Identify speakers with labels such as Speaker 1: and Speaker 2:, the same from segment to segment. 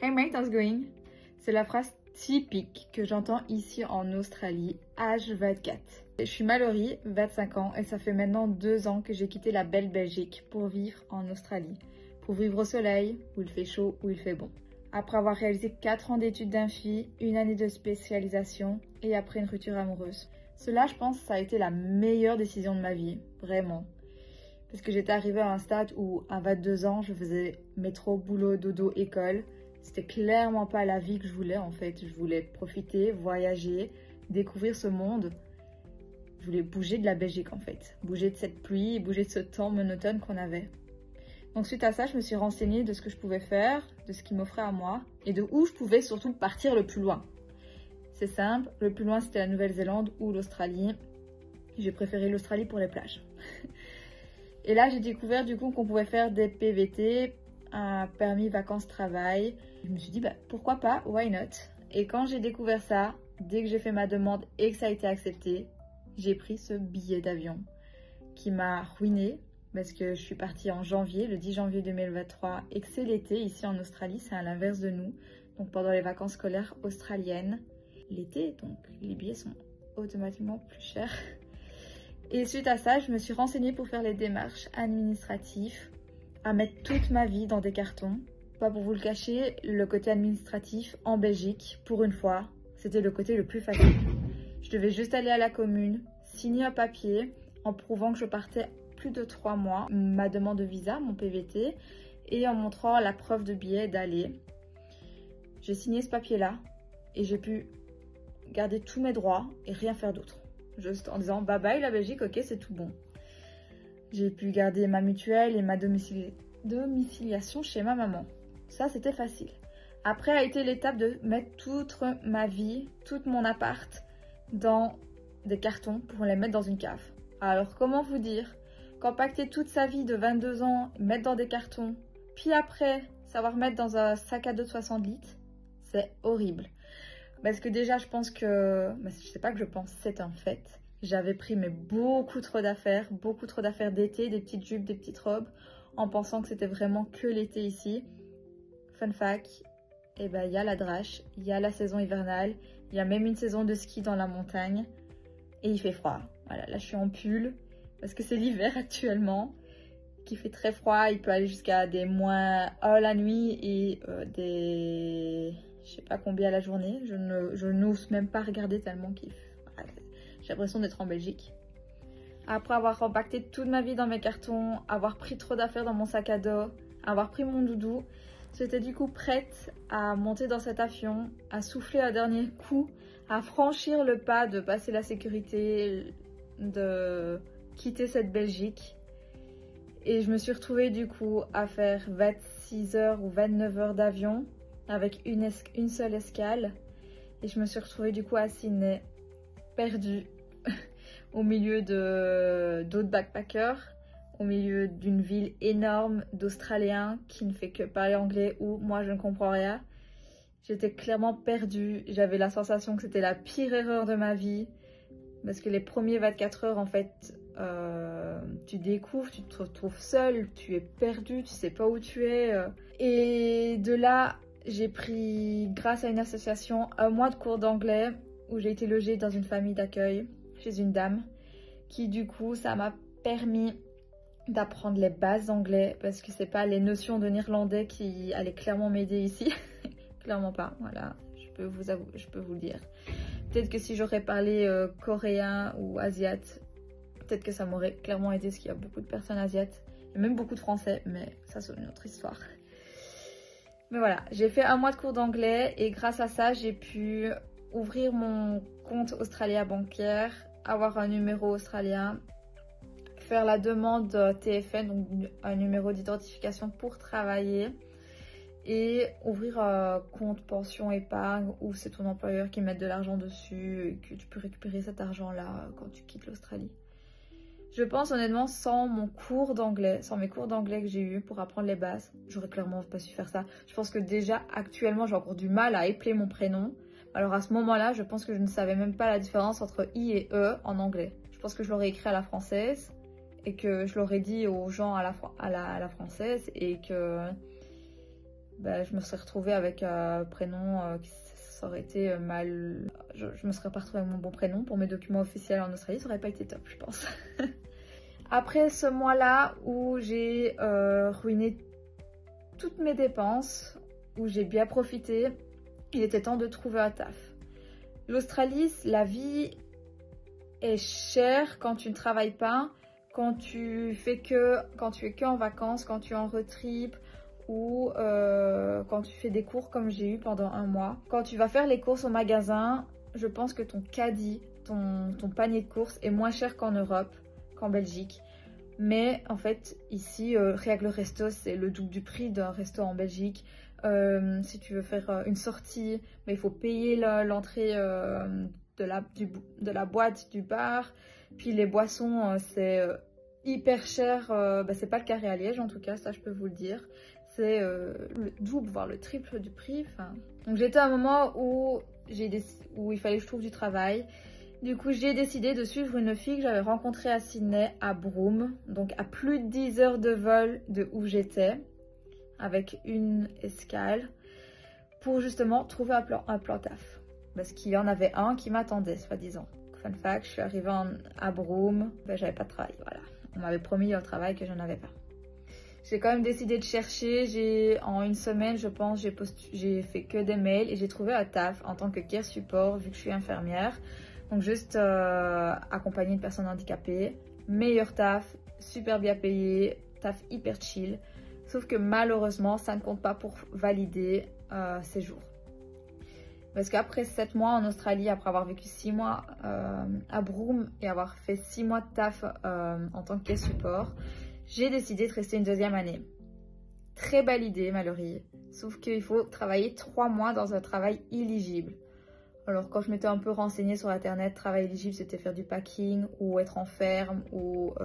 Speaker 1: Hey mate, how's going? C'est la phrase typique que j'entends ici en Australie, âge 24. Je suis Mallory, 25 ans, et ça fait maintenant 2 ans que j'ai quitté la belle Belgique pour vivre en Australie. Pour vivre au soleil, où il fait chaud, où il fait bon. Après avoir réalisé 4 ans d'études d'infirmière, 1 année de spécialisation et après une rupture amoureuse. Cela, je pense, ça a été la meilleure décision de ma vie, vraiment. Parce que j'étais arrivée à un stade où, à 22 ans, je faisais métro, boulot, dodo, école. C'était clairement pas la vie que je voulais en fait. Je voulais profiter, voyager, découvrir ce monde. Je voulais bouger de la Belgique en fait. Bouger de cette pluie, bouger de ce temps monotone qu'on avait. Donc suite à ça, je me suis renseignée de ce que je pouvais faire, de ce qui m'offrait à moi et de où je pouvais surtout partir le plus loin. C'est simple, le plus loin c'était la Nouvelle-Zélande ou l'Australie. J'ai préféré l'Australie pour les plages. Et là, j'ai découvert du coup qu'on pouvait faire des PVT, un permis vacances-travail. Je me suis dit, pourquoi pas, why not? Et quand j'ai découvert ça, dès que j'ai fait ma demande et que ça a été accepté, j'ai pris ce billet d'avion qui m'a ruinée parce que je suis partie en janvier, le 10 janvier 2023, et que c'est l'été ici en Australie, c'est à l'inverse de nous. Donc pendant les vacances scolaires australiennes, l'été, donc les billets sont automatiquement plus chers. Et suite à ça, je me suis renseignée pour faire les démarches administratives, à mettre toute ma vie dans des cartons. Pas pour vous le cacher, le côté administratif en Belgique, pour une fois, c'était le côté le plus facile. Je devais juste aller à la commune, signer un papier en prouvant que je partais plus de 3 mois, ma demande de visa, mon PVT, et en montrant la preuve de billet d'aller. J'ai signé ce papier-là et j'ai pu garder tous mes droits et rien faire d'autre. Juste en disant bye bye la Belgique, ok, c'est tout bon. J'ai pu garder ma mutuelle et ma domiciliation chez ma maman. Ça, c'était facile. Après a été l'étape de mettre toute ma vie, tout mon appart dans des cartons pour les mettre dans une cave. Alors, comment vous dire, compacter toute sa vie de 22 ans, mettre dans des cartons, puis après, savoir mettre dans un sac à dos de 60 litres, c'est horrible. Parce que déjà, je pense que... je sais pas que je pense, c'est un fait. J'avais pris beaucoup trop d'affaires d'été, des petites jupes, des petites robes, en pensant que c'était vraiment que l'été ici. Fun fact, il y a la drache, il y a la saison hivernale, il y a même une saison de ski dans la montagne, et il fait froid. Voilà, là je suis en pull, parce que c'est l'hiver actuellement, qui fait très froid, il peut aller jusqu'à des -1 la nuit et des... je sais pas combien la journée, je n'ose même pas regarder tellement qu'il fait. J'ai l'impression d'être en Belgique. Après avoir compacté toute ma vie dans mes cartons, avoir pris trop d'affaires dans mon sac à dos, avoir pris mon doudou, j'étais du coup prête à monter dans cet avion, à souffler un dernier coup, à franchir le pas de passer la sécurité, de quitter cette Belgique. Et je me suis retrouvée du coup à faire 26 heures ou 29 heures d'avion avec une seule escale. Et je me suis retrouvée du coup à Sydney, perdue au milieu d'autres backpackers, au milieu d'une ville énorme d'Australiens qui ne fait que parler anglais où moi je ne comprends rien. J'étais clairement perdue, j'avais la sensation que c'était la pire erreur de ma vie parce que les premiers 24 heures en fait tu découvres, tu te retrouves seule, tu es perdue, tu sais pas où tu es. Et de là, j'ai pris, grâce à une association, 1 mois de cours d'anglais où j'ai été logée dans une famille d'accueil chez une dame qui du coup ça m'a permis d'apprendre les bases d'anglais parce que c'est pas les notions de néerlandais qui allaient clairement m'aider ici. Clairement pas, voilà, je peux vous le dire. Peut-être que si j'aurais parlé coréen ou asiate, peut-être que ça m'aurait clairement aidé parce qu'il y a beaucoup de personnes asiates et même beaucoup de français, mais ça c'est une autre histoire. Mais voilà, j'ai fait 1 mois de cours d'anglais et grâce à ça j'ai pu ouvrir mon compte australien bancaire, avoir un numéro australien, faire la demande TFN, donc un numéro d'identification pour travailler, et ouvrir un compte pension épargne où c'est ton employeur qui met de l'argent dessus et que tu peux récupérer cet argent-là quand tu quittes l'Australie. Je pense honnêtement, sans mon cours d'anglais, sans mes cours d'anglais que j'ai eu pour apprendre les bases, j'aurais clairement pas su faire ça. Je pense que déjà actuellement j'ai encore du mal à épeler mon prénom. Alors à ce moment-là, je pense que je ne savais même pas la différence entre I et E en anglais. Je pense que je l'aurais écrit à la française et que je l'aurais dit aux gens à la française et que bah, je me serais retrouvée avec un prénom qui ça aurait été mal. Je me serais pas retrouvée avec mon bon prénom pour mes documents officiels en Australie, ça aurait pas été top, je pense. Après ce mois-là où j'ai ruiné toutes mes dépenses, où j'ai bien profité, il était temps de trouver un taf. L'Australie, la vie est chère quand tu ne travailles pas, quand tu es que en vacances, quand tu es en road trip ou quand tu fais des cours comme j'ai eu pendant un mois. Quand tu vas faire les courses au magasin, je pense que ton caddie, ton panier de courses est moins cher qu'en Europe, qu'en Belgique. Mais en fait, ici, rien que le resto, c'est le double du prix d'un resto en Belgique. Si tu veux faire une sortie, mais il faut payer l'entrée de la boîte du bar. Puis les boissons, c'est hyper cher. Bah, c'est pas le carré à Liège en tout cas, ça je peux vous le dire. C'est le double, voire le triple du prix. Enfin... Donc j'étais à un moment où il fallait que je trouve du travail. Du coup, j'ai décidé de suivre une fille que j'avais rencontrée à Sydney, à Broome, donc à plus de 10 heures de vol de où j'étais, avec une escale, pour justement trouver un plan taf. Parce qu'il y en avait un qui m'attendait, soi-disant. Fun fact, je suis arrivée à Broome, ben, j'avais pas de travail, voilà. On m'avait promis un travail que je n'avais pas. J'ai quand même décidé de chercher, en une semaine, je pense, j'ai fait que des mails et j'ai trouvé un taf en tant que care support, vu que je suis infirmière. Donc juste accompagnée de personnes handicapées, meilleur taf, super bien payé, taf hyper chill. Sauf que malheureusement, ça ne compte pas pour valider ces jours. Parce qu'après 7 mois en Australie, après avoir vécu 6 mois à Broome et avoir fait 6 mois de taf en tant que care support, j'ai décidé de rester une deuxième année. Très belle idée, Mallory. Sauf qu'il faut travailler 3 mois dans un travail éligible. Alors quand je m'étais un peu renseignée sur internet, travail éligible c'était faire du packing ou être en ferme ou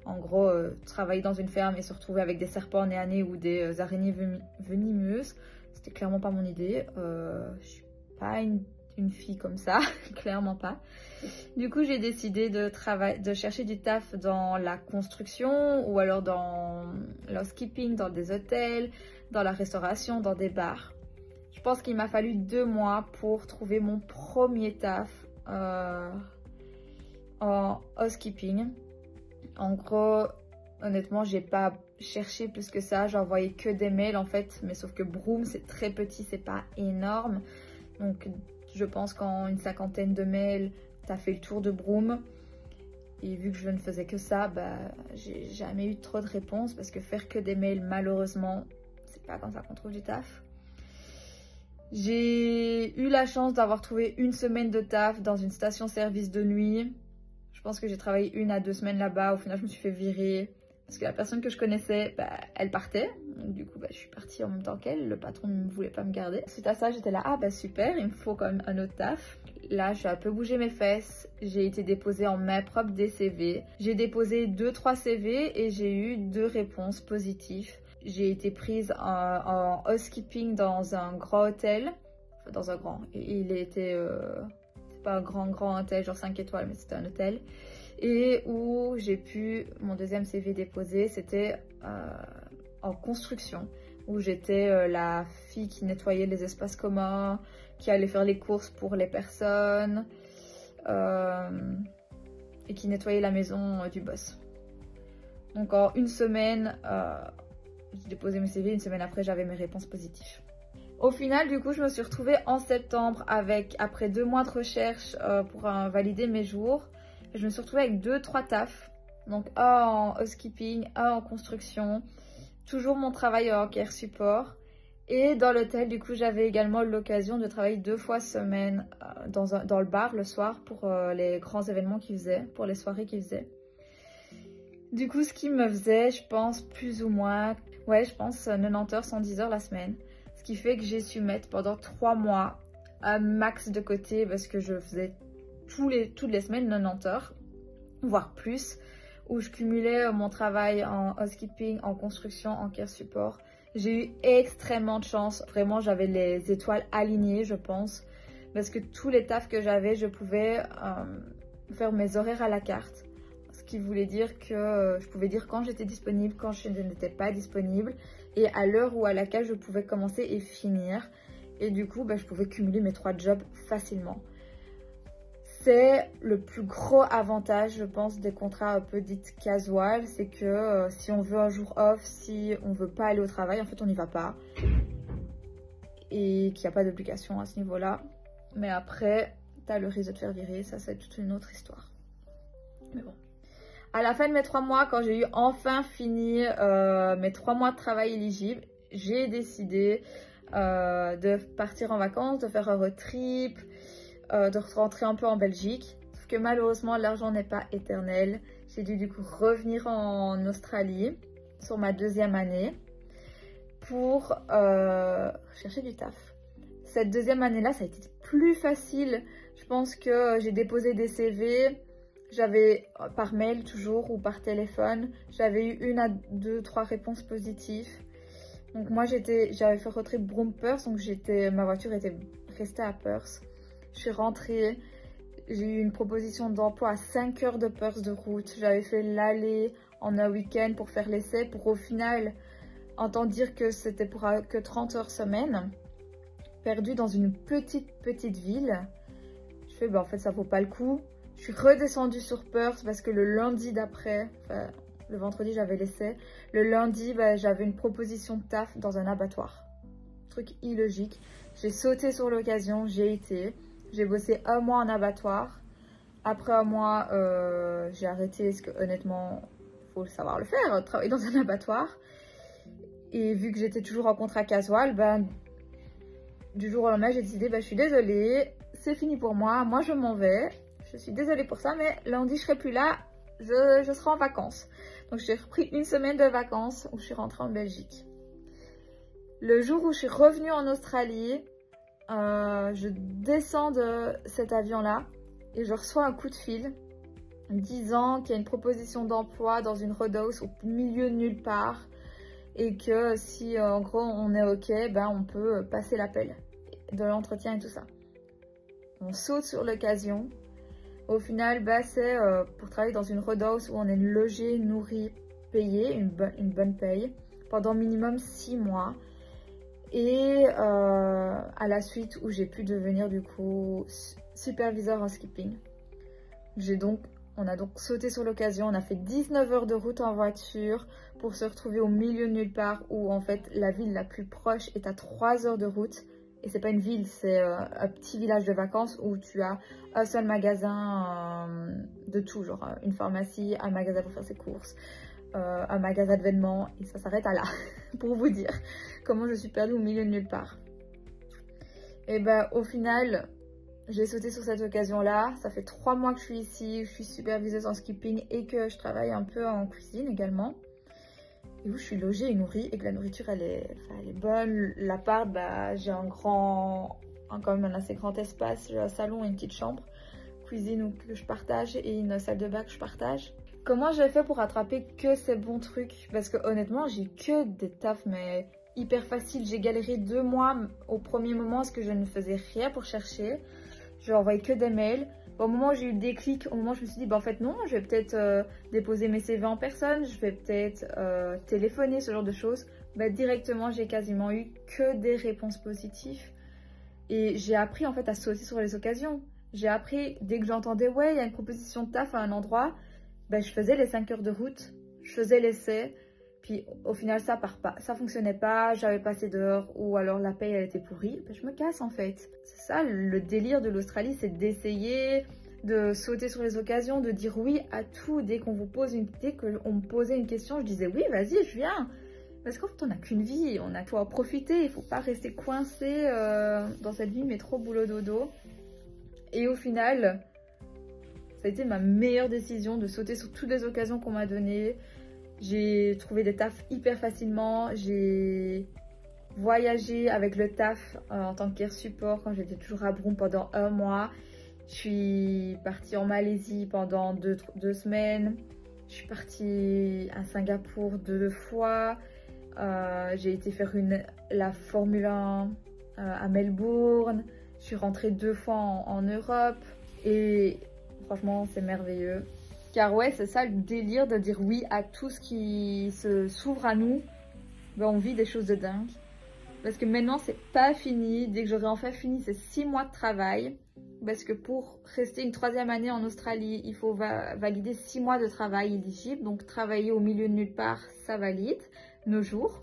Speaker 1: en gros travailler dans une ferme et se retrouver avec des serpents nez à nez ou des araignées venimeuses. C'était clairement pas mon idée. Je suis pas une fille comme ça, clairement pas. Du coup j'ai décidé de chercher du taf dans la construction ou alors dans l'housekeeping, dans des hôtels, dans la restauration, dans des bars. Je pense qu'il m'a fallu 2 mois pour trouver mon premier taf en housekeeping. En gros, honnêtement, j'ai pas cherché plus que ça. J'ai envoyé que des mails en fait. Mais sauf que Broome, c'est très petit, c'est pas énorme. Donc, je pense qu'en une 50aine de mails, t'as fait le tour de Broome. Et vu que je ne faisais que ça, bah, j'ai jamais eu trop de réponses. Parce que faire que des mails, malheureusement, c'est pas comme ça qu'on trouve du taf. J'ai eu la chance d'avoir trouvé une semaine de taf dans une station-service de nuit. Je pense que j'ai travaillé 1 à 2 semaines là-bas. Au final, je me suis fait virer parce que la personne que je connaissais, bah, elle partait. Donc, du coup, bah, je suis partie en même temps qu'elle. Le patron ne voulait pas me garder. Suite à ça, j'étais là, ah bah super, il me faut quand même un autre taf. Là, j'ai un peu bougé mes fesses. J'ai été déposée en main propre des CV. J'ai déposé 2-3 CV et j'ai eu 2 réponses positives. J'ai été prise en housekeeping dans un grand hôtel. Enfin, dans un grand. Il était... c'est pas un grand hôtel, genre 5 étoiles, mais c'était un hôtel. Et où j'ai pu... Mon deuxième CV déposé, c'était en construction. Où j'étais la fille qui nettoyait les espaces communs, qui allait faire les courses pour les personnes. Et qui nettoyait la maison du boss. Donc en une semaine... j'ai déposé mes CV, 1 semaine après, j'avais mes réponses positives. Au final, du coup, je me suis retrouvée en septembre après 2 mois de recherche pour valider mes jours. Je me suis retrouvée avec 2-3 tafs. Donc, un en housekeeping, un en construction. Toujours mon travail en care support. Et dans l'hôtel, du coup, j'avais également l'occasion de travailler 2 fois semaine dans le bar le soir pour les grands événements qu'ils faisaient, pour les soirées qu'ils faisaient. Du coup, ce qui me faisait, je pense, plus ou moins, ouais, je pense 90 heures, 110 heures la semaine. Ce qui fait que j'ai su mettre pendant 3 mois un max de côté parce que je faisais toutes les semaines 90 heures, voire plus, où je cumulais mon travail en housekeeping, en construction, en care support. J'ai eu extrêmement de chance. Vraiment, j'avais les étoiles alignées, je pense, parce que tous les tafs que j'avais, je pouvais faire mes horaires à la carte. Ce qui voulait dire que je pouvais dire quand j'étais disponible, quand je n'étais pas disponible. et à l'heure à laquelle je pouvais commencer et finir. Et du coup, je pouvais cumuler mes 3 jobs facilement. C'est le plus gros avantage, je pense, des contrats un peu dits casual, c'est que si on veut un jour off, si on veut pas aller au travail, en fait on n'y va pas. Et qu'il n'y a pas d'obligation à ce niveau-là. Mais après, t'as le risque de te faire virer, ça c'est toute une autre histoire. Mais bon. À la fin de mes 3 mois, quand j'ai eu enfin fini mes 3 mois de travail éligible, j'ai décidé de partir en vacances, de faire un road trip, de rentrer un peu en Belgique. Sauf que malheureusement, l'argent n'est pas éternel. J'ai dû du coup revenir en Australie sur ma 2e année pour chercher du taf. Cette 2e année-là, ça a été plus facile. Je pense que j'ai déposé des CV. J'avais par mail toujours ou par téléphone. J'avais eu 1 à 2, 3 réponses positives. Donc moi, j'avais fait road trip Broome-Perth. Donc ma voiture était restée à Perth. Je suis rentrée, j'ai eu une proposition d'emploi à 5 heures de Perth de route. J'avais fait l'aller en un week-end pour faire l'essai, pour au final entendre dire que c'était pour que 30 heures semaine. Perdue dans une petite ville. Je fais, en fait, ça vaut pas le coup. Je suis redescendue sur Perth parce que le lundi d'après, enfin, le vendredi, j'avais l'essai. Le lundi, j'avais une proposition de taf dans un abattoir. Truc illogique. J'ai sauté sur l'occasion, j'ai été. J'ai bossé 1 mois en abattoir. Après 1 mois, j'ai arrêté parce que honnêtement, il faut savoir le faire, travailler dans un abattoir. Et vu que j'étais toujours en contrat casual, du jour au lendemain, j'ai décidé, je suis désolée, c'est fini pour moi, moi je m'en vais. Je suis désolée pour ça, mais lundi, je serai plus là, je serai en vacances. Donc j'ai repris 1 semaine de vacances où je suis rentrée en Belgique. Le jour où je suis revenue en Australie, je descends de cet avion-là et je reçois un coup de fil disant qu'il y a une proposition d'emploi dans une road house au milieu de nulle part et que si en gros on est ok, on peut passer l'appel de l'entretien et tout ça. On saute sur l'occasion. Au final, c'est pour travailler dans une road house où on est logé, nourri, payé, une bonne paye pendant minimum 6 mois. Et à la suite où j'ai pu devenir du coup superviseur en skipping. On a donc sauté sur l'occasion, on a fait 19 heures de route en voiture pour se retrouver au milieu de nulle part où en fait la ville la plus proche est à 3 heures de route. Et c'est pas une ville, c'est un petit village de vacances où tu as un seul magasin de tout, genre une pharmacie, un magasin pour faire ses courses, un magasin de vêtements, et ça s'arrête à là, pour vous dire comment je suis perdue au milieu de nulle part. Et au final, j'ai sauté sur cette occasion-là. Ça fait 3 mois que je suis ici, je suis superviseuse en skipping et que je travaille un peu en cuisine également. Et où je suis logée et nourrie et que la nourriture elle est bonne. L'appart, j'ai quand même un assez grand espace, j'ai un salon et une petite chambre. Cuisine que je partage et une salle de bain que je partage. Comment j'ai fait pour attraper que ces bons trucs? Parce que honnêtement, j'ai que des tafs mais hyper faciles. J'ai galéré 2 mois au premier moment parce que je ne faisais rien pour chercher. Je envoyais que des mails. Au moment où j'ai eu le déclic, au moment où je me suis dit, en fait non, je vais peut-être déposer mes CV en personne, je vais peut-être téléphoner, ce genre de choses. Directement, j'ai quasiment eu que des réponses positives. Et j'ai appris en fait à sauter sur les occasions. J'ai appris, dès que j'entendais, ouais, il y a une proposition de taf à un endroit, je faisais les 5 heures de route, je faisais l'essai. Puis au final, ça fonctionnait pas, j'avais pas assez d'heures ou alors la paye elle était pourrie. Je me casse en fait. C'est ça le délire de l'Australie, c'est d'essayer de sauter sur les occasions, de dire oui à tout. Dès qu'on me posait une question, je disais oui, vas-y, je viens. Parce qu'en fait, on n'a qu'une vie, on a tout à profiter. Il faut pas rester coincé dans cette vie métro boulot dodo. Et au final, ça a été ma meilleure décision de sauter sur toutes les occasions qu'on m'a données. J'ai trouvé des tafs hyper facilement, j'ai voyagé avec le taf en tant que care support quand j'étais toujours à Broome pendant 1 mois. Je suis partie en Malaisie pendant 2 semaines. Je suis partie à Singapour 2 fois. J'ai été faire la Formule 1 à Melbourne. Je suis rentrée 2 fois en Europe. Et franchement, c'est merveilleux. Car ouais, c'est ça le délire de dire oui à tout ce qui s'ouvre à nous. ben, on vit des choses de dingue. Parce que maintenant, c'est pas fini. Dès que j'aurai enfin fini ces 6 mois de travail, parce que pour rester une 3e année en Australie, il faut valider 6 mois de travail éligible. Donc, travailler au milieu de nulle part, ça valide nos jours.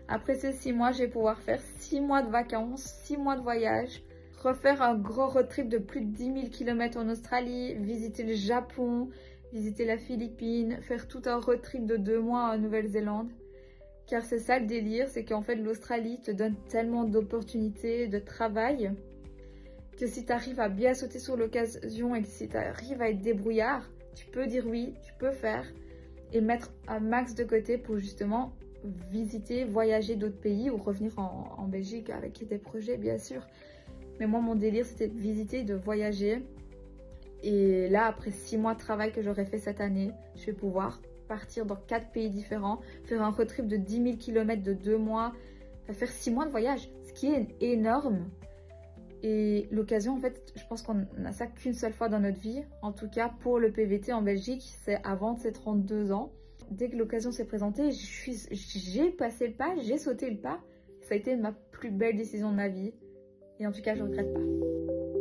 Speaker 1: Après ces 6 mois, je vais pouvoir faire 6 mois de vacances, 6 mois de voyage, refaire un gros road trip de plus de 10 000 km en Australie, visiter le Japon, visiter la Philippine, faire tout un road trip de 2 mois en Nouvelle-Zélande. Car c'est ça le délire, c'est qu'en fait l'Australie te donne tellement d'opportunités de travail que si tu arrives à bien sauter sur l'occasion et que si tu arrives à être débrouillard, tu peux dire oui, tu peux faire et mettre un max de côté pour justement visiter, voyager d'autres pays ou revenir en Belgique avec des projets bien sûr. Mais moi mon délire c'était de visiter, de voyager. Et là après 6 mois de travail que j'aurais fait cette année, je vais pouvoir partir dans 4 pays différents, faire un road trip de 10 000 km de 2 mois, faire 6 mois de voyage, ce qui est énorme. Et l'occasion, en fait, je pense qu'on n'a ça qu'une seule fois dans notre vie. En tout cas, pour le PVT en Belgique, c'est avant ses 32 ans. Dès que l'occasion s'est présentée, j'ai passé le pas, j'ai sauté le pas. Ça a été ma plus belle décision de ma vie. Et en tout cas, je ne regrette pas.